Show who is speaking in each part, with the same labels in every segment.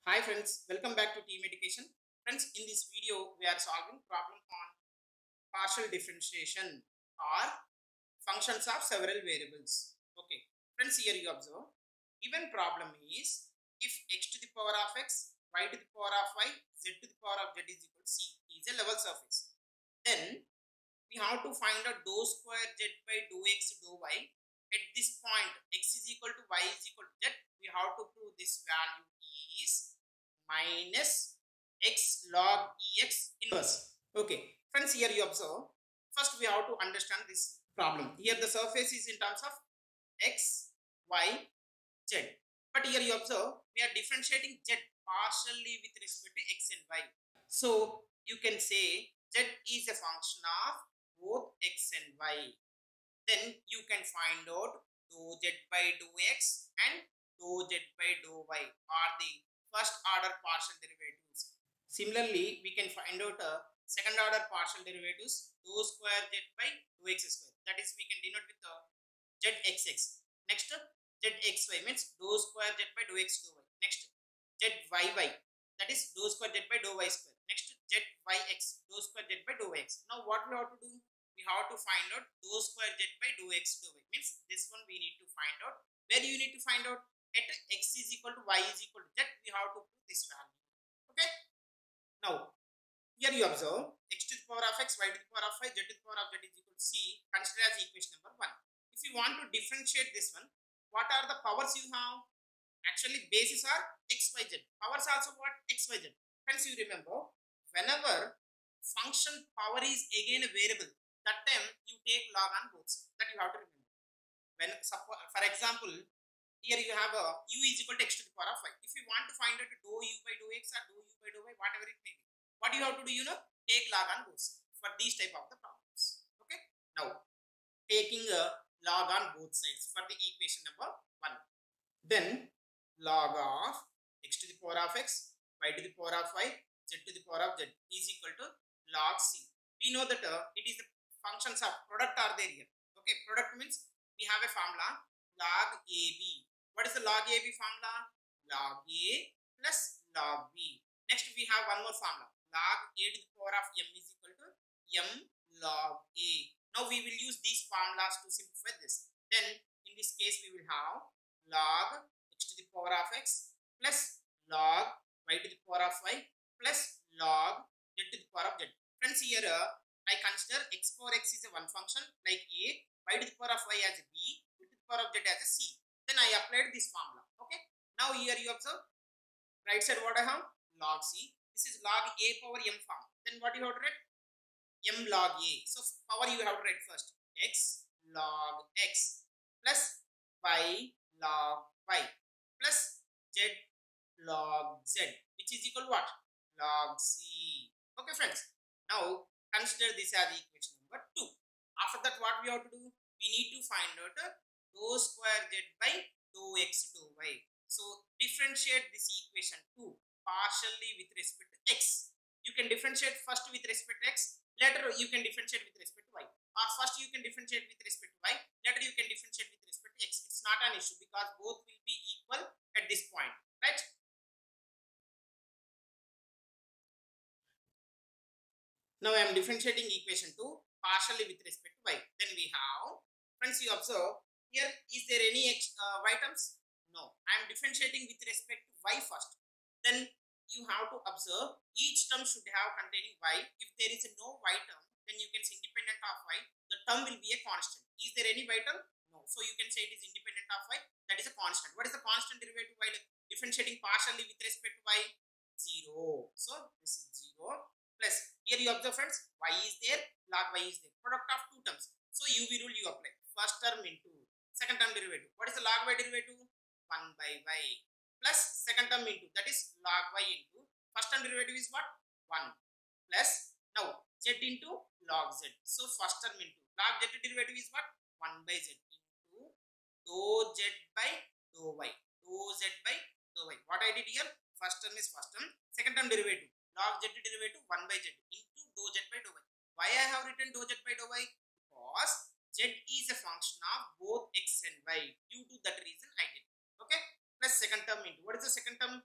Speaker 1: Hi friends, welcome back to Team Education. Friends, in this video we are solving problem on partial differentiation or functions of several variables. Okay, friends, here you observe. Given problem is if x to the power of x, y to the power of y, z to the power of z is equal to c is a level surface. Then we have to find out dou square z by dou x dou y. At this point x is equal to y is equal to z. We have to prove this value is minus x log ex inverse. Okay, friends, here you observe. First, we have to understand this problem. Here, the surface is in terms of x, y, z. But here you observe, we are differentiating z partially with respect to x and y. So, you can say z is a function of both x and y. Then you can find out dou z by dou x and dou z by dou y are the first order partial derivatives. Similarly, we can find out second order partial derivatives dou square z by dou x square. That is, we can denote with zxx. Next, zxy means dou square z by dou x dou y. Next, zyy. That is dou square z by dou y square. Next, zyx dou square z by dou x. Now, what we have to do? We have to find out dou square z by dou x dou y. Means this one we need to find out. Where you need to find out? At x is equal to y is equal to z, we have to put this value. Okay. Now, here you observe x to the power of x, y to the power of y, z to the power of z is equal to c. Consider as equation number 1. If you want to differentiate this one, what are the powers you have? Actually, bases are x, y, z. Powers also what? X, y, z. Hence, you remember, whenever function power is again a variable, that time you take log on both sides. That you have to remember. When, for example, here you have a u is equal to x to the power of y. If you want to find out dou u by dou x or dou u by dou y, whatever it may be, what you have to do, take log on both sides for these type of the problems. Okay. Now, taking a log on both sides for the equation number 1. Then log of x to the power of x, y to the power of y, z to the power of z is equal to log c. We know that it is the functions of product are there here. Okay, product means we have a formula log ab. What is the log ab formula? Log a plus log b. Next we have one more formula log a to the power of m is equal to m log a. Now we will use these formulas to simplify this. Then in this case we will have log x to the power of x plus log y to the power of y plus log z to the power of z. Friends, here I consider x power x is a one function like a, y to the power of y as a b, z to the power of z as a c. Then I applied this formula. Okay. Now here you observe right side what I have log c. This is log a power m form. Then what you have to write? M log a. So power you have to write first x log x plus y log y plus z log z, which is equal to what? Log c. Okay, friends. Now consider this as equation number 2. After that, what we have to do? We need to find out dou square z by dou x dou y. So differentiate this equation 2 partially with respect to x. You can differentiate first with respect to x. Later you can differentiate with respect to y. Or first you can differentiate with respect to y. Later you can differentiate with respect to x. It's not an issue because both will be equal at this point. Right? Now I am differentiating equation 2 partially with respect to y. Then we have, friends, you observe here, is there any y terms? No. I am differentiating with respect to y first. Then you have to observe each term should have containing y. If there is no y term, then you can say independent of y, the term will be a constant. Is there any y term? No. So you can say it is independent of y, that is a constant. What is the constant derivative while differentiating partially with respect to y? 0. So this is 0 plus, here you observe, friends, y is there, log y is there, product of two terms. So uv rule you apply. First term into second term derivative. What is the log y derivative? 1 by y plus second term into, that is log y into first term derivative is what? 1 plus, now z into log z. So first term into log z derivative is what? 1 by z into dou z by dou y. Dou z by dou y. What I did here? First term is first term, second term derivative log z derivative 1 by z into dou z by dou y. Why I have written dou z by dou y? Because z is a function of both x and y. Due to that reason I did. Okay. Plus second term into, what is the second term?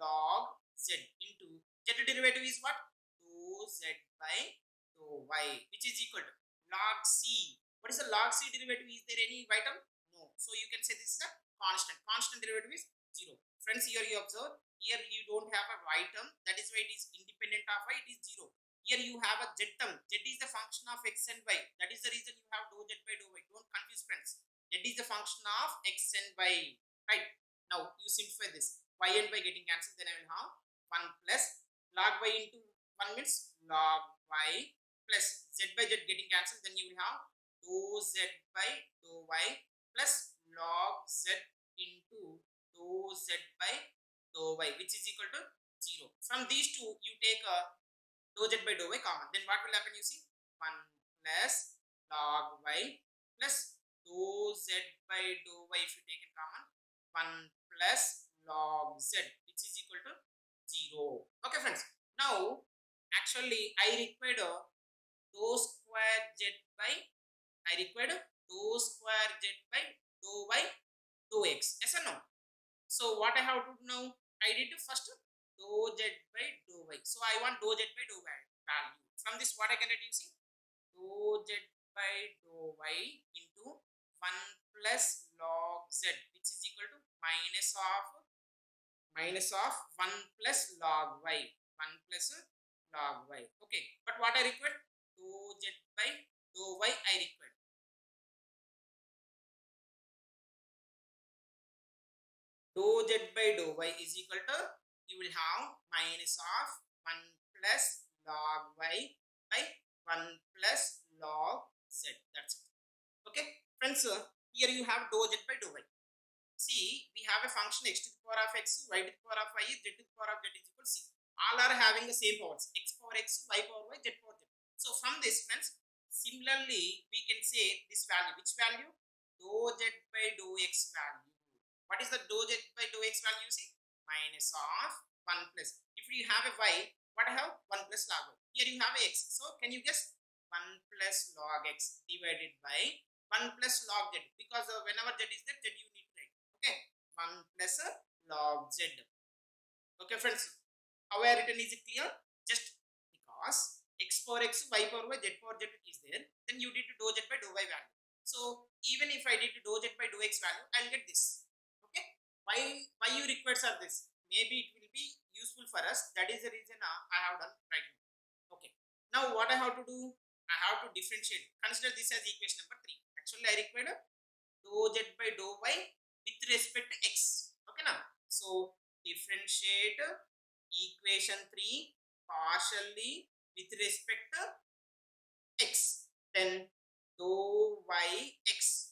Speaker 1: log z into z derivative is what? Dou z by dou y, which is equal to log c. What is the log c derivative? Is there any item? No. So you can say this is a constant. Constant derivative is 0. Friends, here you observe, here you don't have a y term. That is why it is independent of y, it is 0. Here you have a z term. Z is the function of x and y. That is the reason you have dou z by dou y. Don't confuse, friends. Z is the function of x and y. Right. Now you simplify this. Y and y getting cancelled. Then I will have 1 plus log y into 1 means log y plus z by z getting cancelled. Then you will have dou z by dou y plus log z into dou z by dou y, which is equal to 0. From these two, you take a dou z by dou y common. Then what will happen? You see 1 plus log y plus dou z by dou y, if you take it common, 1 plus log z, which is equal to 0. Okay, friends. Now, actually, I required dou square z by, dou square z by dou y dou x. Yes or no? So, what I have to do now? I did first dou z by dou y. So, I want dou z by dou y value. From this, what I can reduce? Dou z by dou y into 1 plus log z, which is equal to minus of 1 plus log y. 1 plus log y. Okay. But what I required? Dou z by dou y I required. Dou z by dou y is equal to, you will have minus of 1 plus log y by 1 plus log z. That's it. Okay. Friends, here you have dou z by dou y. See, we have a function x to the power of x, y to the power of y, z to the power of z is equal to c. All are having the same powers, x power x, y power y, z power z. So from this, friends, similarly, we can say this value. Which value? Dou z by dou x value. What is the dou z by dou x value? See, minus of 1 plus. If you have a y, what I have? 1 plus log y. Here you have a x. So can you guess? 1 plus log x divided by 1 plus log z. Because whenever z is there, z you need to write. Okay, 1 plus log z. Okay, friends, how I written, is it clear? Just because x power x, y power y, z power z is there, then you did dou z by dou y value. So even if I did dou z by dou x value, I'll get this. Okay, why you require are this? Maybe it will be useful for us. That is the reason I have done right now. Okay, now what I have to do? I have to differentiate. Consider this as equation number 3. Actually, I required dou z by dou y with respect to x. Okay, now so differentiate equation 3 partially with respect to x. Then dou y x.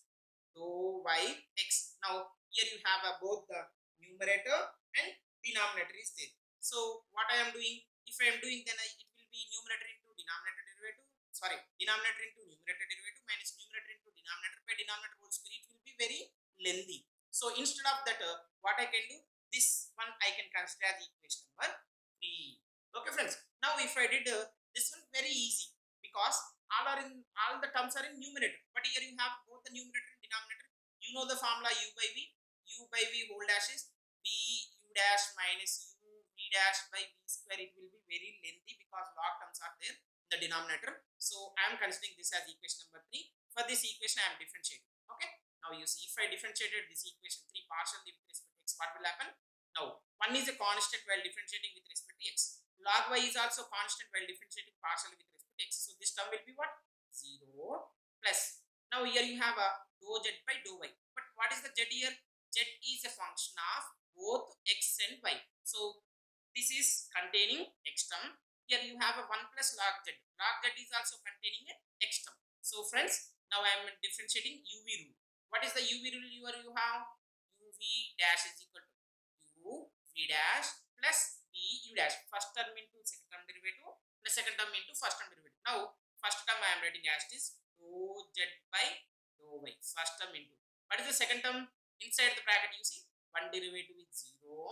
Speaker 1: Now here you have both the numerator and denominator is there. So what I am doing? If I am doing, then it will be numerator into denominator derivative. Sorry, denominator into numerator derivative minus numerator into denominator by denominator whole square. It will be very lengthy. So instead of that, what I can do? This one I can consider as equation number 3. Okay, friends. Now if I did this one, very easy, because all the terms are in numerator. But here you have both the numerator and denominator. You know the formula u by v. U by v whole dash is b u dash minus u v dash by v square. It will be very lengthy because log terms are there in the denominator. So I am considering this as equation number 3. For this equation, I am differentiating. Okay. Now you see, if I differentiated this equation 3 partially with respect to x, what will happen? Now 1 is a constant while differentiating with respect to x. Log y is also constant while differentiating partially with respect to x. So this term will be what? 0 plus. Now here you have a dou z by dou y. But what is the z here? Z is a function of both x and y. So this is containing x term. Here you have a 1 plus log z. Log z is also containing a x term. So friends, now I am differentiating uv rule. What is the uv rule you have? uv dash is equal to uv dash plus bu dash. First term into second term derivative plus second term into first term derivative. Now first term I am writing as this dou z by dou y. First term into. What is the second term? Inside the bracket you see 1 derivative is 0.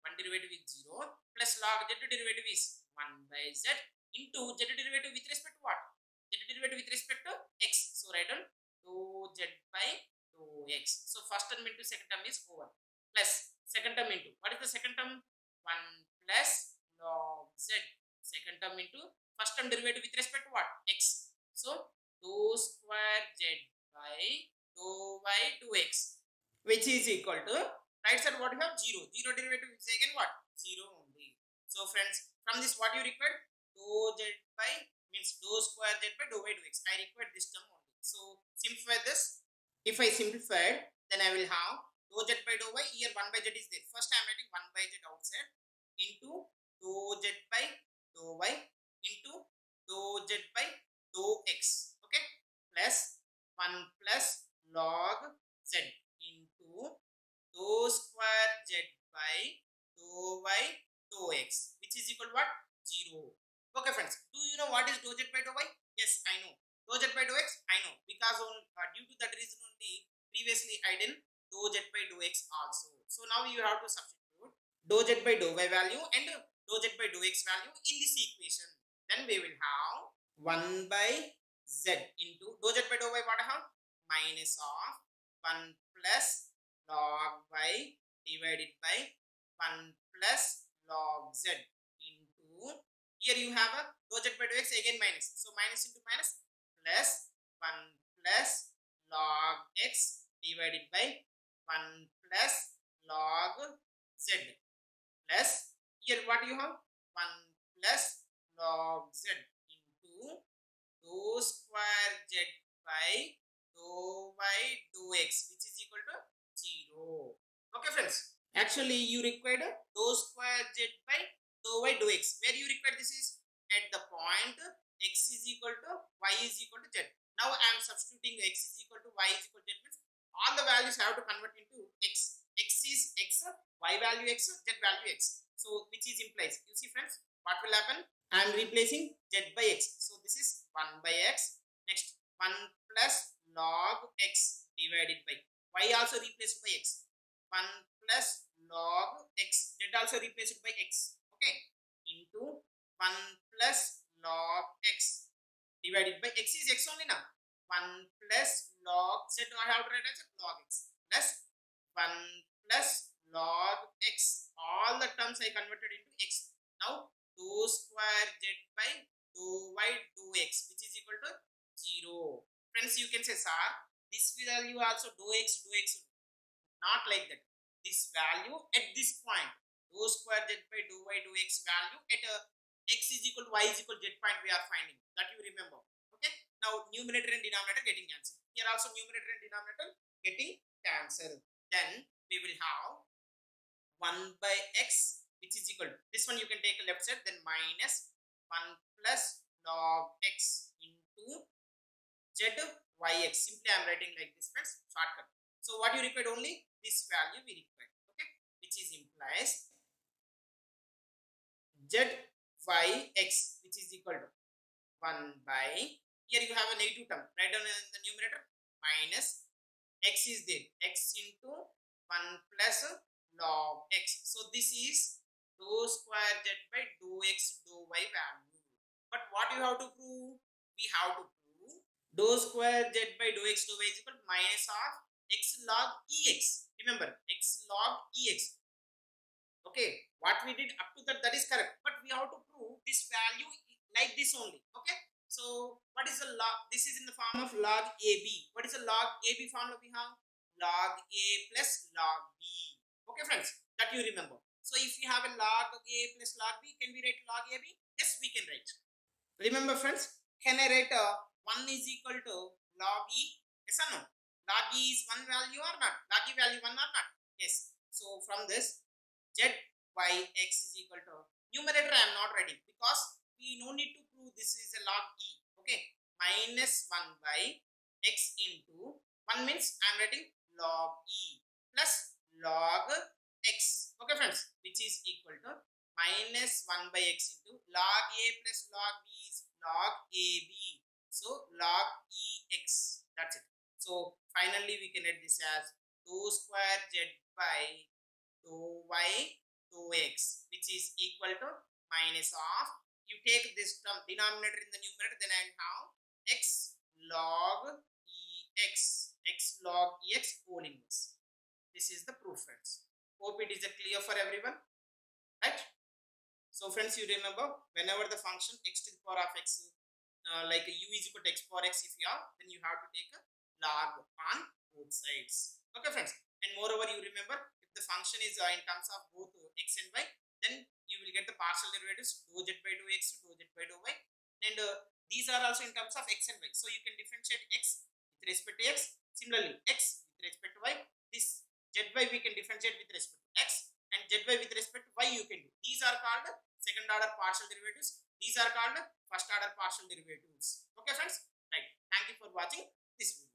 Speaker 1: 1 derivative is 0 plus log z derivative is 1 by z into z derivative with respect to what? Z derivative with respect to x. So write down dou z by dou x. So first term into second term is over. Plus second term into. What is the second term? 1 plus log z. Second term into first term derivative with respect to what? X. So dou square z by dou y dou x, which is equal to right side what you have 0. 0 derivative is again what? 0 only. So friends, from this what you require? Dou z by means dou square z by dou y dou x. I require this term only. So simplify this. If I simplify, then I will have dou z by dou y. Here 1 by z is there. First I am writing 1 by z outside into dou z by dou y into dou z by dou x. Okay, plus 1 plus log z into dou square z by dou y dou x, which is equal to what? 0. Okay friends, do you know what is dou z by dou y? Yes, I know. Dou z by dou x, I know, because due to that reason only previously I did dou z by dou x also. So now you have to substitute dou z by dou y value and dou z by dou x value in this equation. Then we will have 1 by z into dou z by dou y, what I have? Minus of 1 plus log y divided by 1 plus log z into, here you have a dou z by dou x again minus. So minus into minus plus 1 plus log x divided by 1 plus log z plus, here what you have? 1 plus log z into dou square z by dou y dou x, which is equal to 0. Okay friends, actually you required dou square z by dou y dou x. Where you require this is at the point x is equal to y is equal to z. Now I am substituting x is equal to y is equal to z, means all the values have to convert into x. X is x, y value x, z value x. So which is implies, you see friends, what will happen? I am replacing z by x. So this is 1 by x. Next 1 plus log x divided by y also replaced by x. 1 plus log x, z also replaced by x. Okay, into 1 plus log x divided by x is x only now. 1 plus log z, I have to write as log x plus 1 plus log x. All the terms I converted into x. Now dou square z by dou y dou x, which is equal to 0. Friends, you can say, sir, this value also dou x dou x. Not like that. This value at this point, dou square z by dou y dou x value at x is equal to y is equal to z point we are finding. That you remember. Okay. Now numerator and denominator getting cancelled. Here also numerator and denominator getting cancelled. Then we will have 1 by x, which is equal to, this one you can take a left side, then minus 1 plus log x into z yx. Simply I am writing like this, friends, shortcut. So what you require? Only this value we require. Okay, which is implies z yx, which is equal to 1 by, here you have a negative term, write down in the numerator, minus x is there, x into 1 plus log x. So this is dou square z by dou x dou y value. But what you have to prove? We have to prove dou square z by dou x dou y is equal to minus of x log ex. Remember, x log ex. Okay, what we did up to that is correct. But we have to prove this value like this only. Okay. So what is the log? This is in the form of log AB. What is the log AB formula we have? Log A plus log B. Okay friends, that you remember. So if you have a log A plus log B, can we write log AB? Yes, we can write. Remember friends, can I write 1 is equal to log E? Yes or no? Log E is 1 value or not? Log E value 1 or not? Yes. So from this, z yx is equal to, numerator I am not writing because we no need to prove this is a log E. Okay, minus 1 by x into 1 means I am writing log E plus log x. Okay friends, which is equal to minus 1 by x into log A plus log B is log AB. So log EX. That's it. So finally we can write this as dou square z by dou y dou x, which is equal to minus of, you take this term denominator in the numerator, then I will have x log ex, x log ex whole inverse. This is the proof, friends. Hope it is clear for everyone, right? So friends, you remember whenever the function x to the power of x, like u is equal to x power x if you are, then you have to take a log on both sides. Okay friends, and moreover you remember if the function is in terms of both x and y, then you will get the partial derivatives dou z by dou x, dou z by dou y, and these are also in terms of x and y. So you can differentiate x with respect to x. Similarly, x with respect to y. This zy we can differentiate with respect to x, and zy with respect to y you can do. These are called second order partial derivatives. These are called first order partial derivatives. Okay friends, right. Thank you for watching this video.